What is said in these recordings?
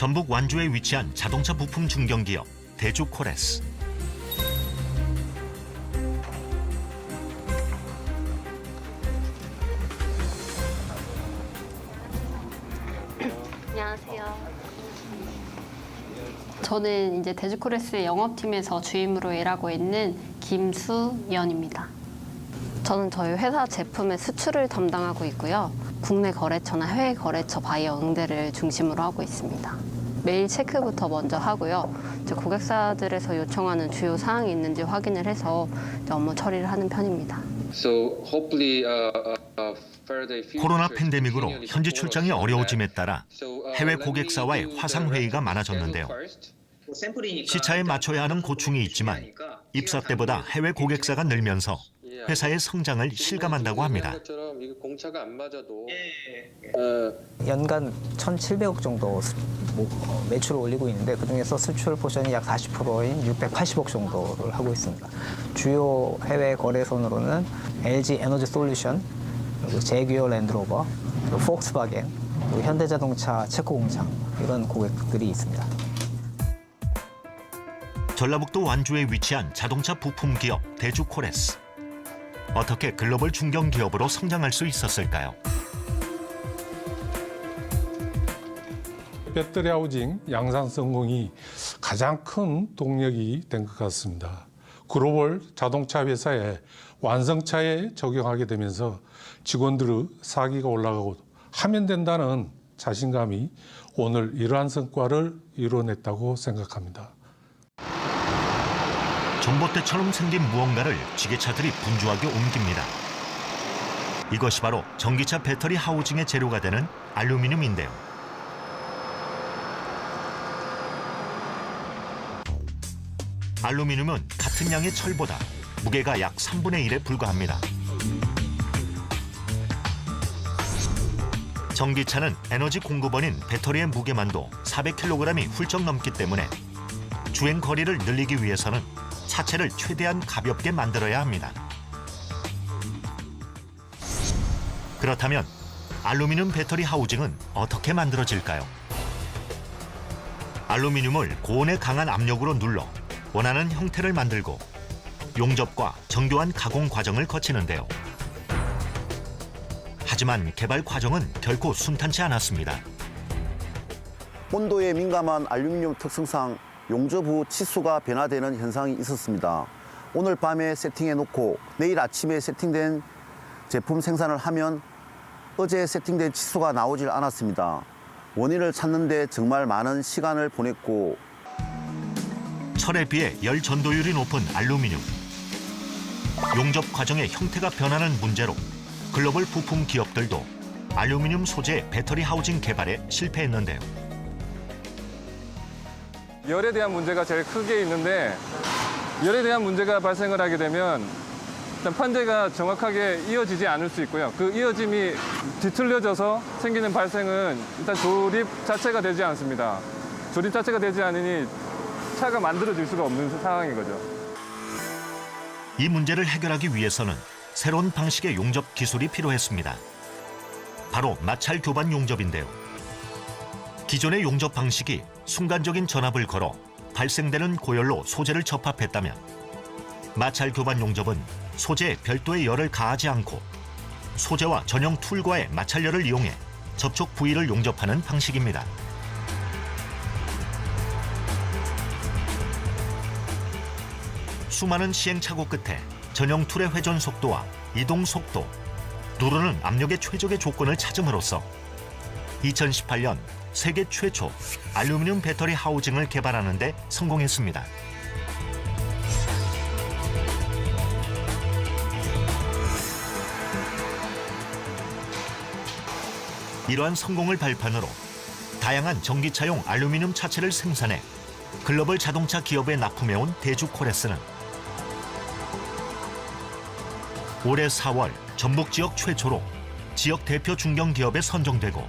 전북 완주에 위치한 자동차 부품 중견기업 대주코레스. 안녕하세요. 저는 이제 대주코레스의 영업팀에서 주임으로 일하고 있는 김수연입니다. 저는 저희 회사 제품의 수출을 담당하고 있고요. 국내 거래처나 해외 거래처 바이어 응대를 중심으로 하고 있습니다. 메일 체크부터 먼저 하고요. 이제 고객사들에서 요청하는 주요 사항이 있는지 확인을 해서 업무 처리를 하는 편입니다. 코로나 팬데믹으로 현지 출장이 어려워짐에 따라 해외 고객사와의 화상회의가 많아졌는데요. 시차에 맞춰야 하는 고충이 있지만 입사 때보다 해외 고객사가 늘면서 회사의 성장을 실감한다고 합니다. 연간 1,700억 정도 매출을 올리고 있는데 그중에서 수출 포션이 약 40%인 680억 정도를 하고 있습니다. 주요 해외 거래선으로는 LG 에너지 솔루션, 그리고 제규어 랜드로버, 그리고 폭스바겐, 그리고 현대자동차 체코 공장 이런 고객들이 있습니다. 전라북도 완주에 위치한 자동차 부품 기업 대주코레스. 어떻게 글로벌 중견 기업으로 성장할 수 있었을까요? 배터리 하우징 양산 성공이 가장 큰 동력이 된 것 같습니다. 글로벌 자동차 회사의 완성차에 적용하게 되면서 직원들의 사기가 올라가고 하면 된다는 자신감이 오늘 이러한 성과를 이뤄냈다고 생각합니다. 전봇대처럼 생긴 무언가를 지게차들이 분주하게 옮깁니다. 이것이 바로 전기차 배터리 하우징의 재료가 되는 알루미늄인데요. 알루미늄은 같은 양의 철보다 무게가 약 3분의 1에 불과합니다. 전기차는 에너지 공급원인 배터리의 무게만도 400kg이 훌쩍 넘기 때문에 주행 거리를 늘리기 위해서는 차체를 최대한 가볍게 만들어야 합니다. 그렇다면 알루미늄 배터리 하우징은 어떻게 만들어질까요? 알루미늄을 고온의 강한 압력으로 눌러 원하는 형태를 만들고 용접과 정교한 가공 과정을 거치는데요. 하지만 개발 과정은 결코 순탄치 않았습니다. 온도에 민감한 알루미늄 특성상 용접 후 치수가 변화되는 현상이 있었습니다. 오늘 밤에 세팅해놓고 내일 아침에 세팅된 제품 생산을 하면 어제 세팅된 치수가 나오질 않았습니다. 원인을 찾는 데 정말 많은 시간을 보냈고 철에 비해 열 전도율이 높은 알루미늄. 용접 과정의 형태가 변하는 문제로 글로벌 부품 기업들도 알루미늄 소재 배터리 하우징 개발에 실패했는데요. 열에 대한 문제가 제일 크게 있는데 열에 대한 문제가 발생을 하게 되면 일단 판재가 정확하게 이어지지 않을 수 있고요. 그 이어짐이 뒤틀려져서 생기는 발생은 일단 조립 자체가 되지 않습니다. 조립 자체가 되지 않으니 차가 만들어질 수가 없는 상황인 거죠. 이 문제를 해결하기 위해서는 새로운 방식의 용접 기술이 필요했습니다. 바로 마찰 교반 용접인데요. 기존의 용접 방식이 순간적인 전압을 걸어 발생되는 고열로 소재를 접합했다면 마찰 교반 용접은 소재에 별도의 열을 가하지 않고 소재와 전용 툴과의 마찰열을 이용해 접촉 부위를 용접하는 방식입니다. 수많은 시행착오 끝에 전용 툴의 회전 속도와 이동 속도, 누르는 압력의 최적의 조건을 찾음으로써 2018년 세계 최초 알루미늄 배터리 하우징을 개발하는 데 성공했습니다. 이러한 성공을 발판으로 다양한 전기차용 알루미늄 차체를 생산해 글로벌 자동차 기업에 납품해온 대주코레스는 올해 4월 전북 지역 최초로 지역 대표 중견기업에 선정되고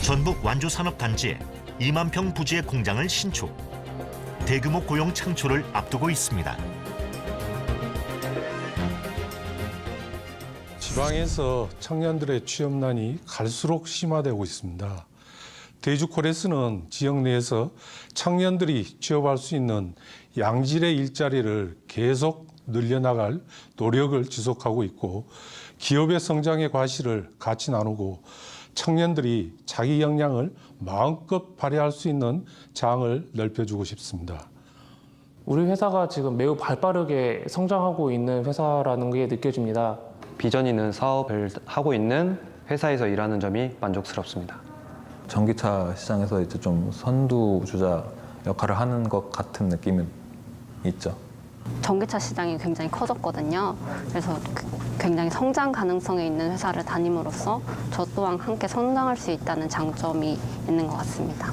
전북 완주산업단지에 2만 평 부지의 공장을 신축, 대규모 고용 창출을 앞두고 있습니다. 지방에서 청년들의 취업난이 갈수록 심화되고 있습니다. 대주코레스는 지역 내에서 청년들이 취업할 수 있는 양질의 일자리를 계속 늘려나갈 노력을 지속하고 있고 기업의 성장의 과실을 같이 나누고 청년들이 자기 역량을 마음껏 발휘할 수 있는 장을 넓혀주고 싶습니다. 우리 회사가 지금 매우 발빠르게 성장하고 있는 회사라는 게 느껴집니다. 비전 있는 사업을 하고 있는 회사에서 일하는 점이 만족스럽습니다. 전기차 시장에서 이제 좀 선두주자 역할을 하는 것 같은 느낌은 있죠. 전기차 시장이 굉장히 커졌거든요. 그래서 굉장히 성장 가능성이 있는 회사를 다님으로써 저 또한 함께 성장할 수 있다는 장점이 있는 것 같습니다.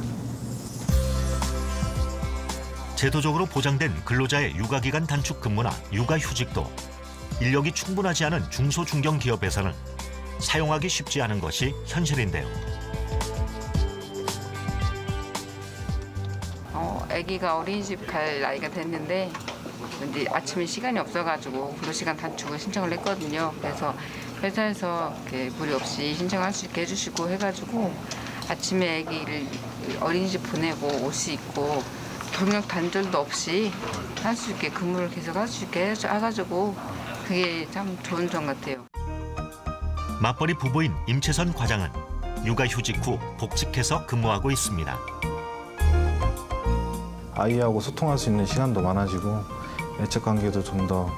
제도적으로 보장된 근로자의 육아기간 단축 근무나 육아휴직도 인력이 충분하지 않은 중소 중견 기업에서는 사용하기 쉽지 않은 것이 현실인데요. 아기가 어린이집 갈 나이가 됐는데 이제 아침에 시간이 없어가지고 근로시간 단축을 신청을 했거든요. 그래서 회사에서 이렇게 무리 없이 신청할 수 있게 해주시고 해가지고 아침에 아기를 어린이집 보내고 올 수 있고 경력 단절도 없이 할 수 있게 근무를 계속 할 수 있게 해가지고 그게 참 좋은 점 같아요. 맞벌이 부부인 임채선 과장은 육아휴직 후 복직해서 근무하고 있습니다. 아이하고 소통할 수 있는 시간도 많아지고 애착 관계도 좀 더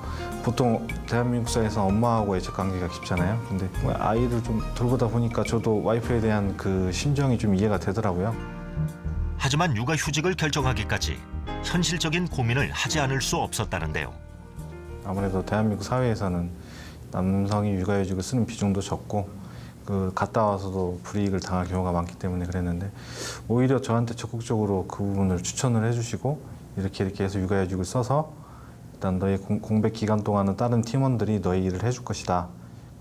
보통 대한민국 사회에서 엄마하고 애착 관계가 깊잖아요. 근데 아이를 좀 돌보다 보니까 저도 와이프에 대한 그 심정이 좀 이해가 되더라고요. 하지만 육아휴직을 결정하기까지 현실적인 고민을 하지 않을 수 없었다는데요. 아무래도 대한민국 사회에서는 남성이 육아휴직을 쓰는 비중도 적고 그 갔다 와서도 불이익을 당할 경우가 많기 때문에 그랬는데 오히려 저한테 적극적으로 그 부분을 추천을 해주시고 이렇게 해서 육아휴직을 써서 일단 너의 공백 기간 동안은 다른 팀원들이 너의 일을 해줄 것이다.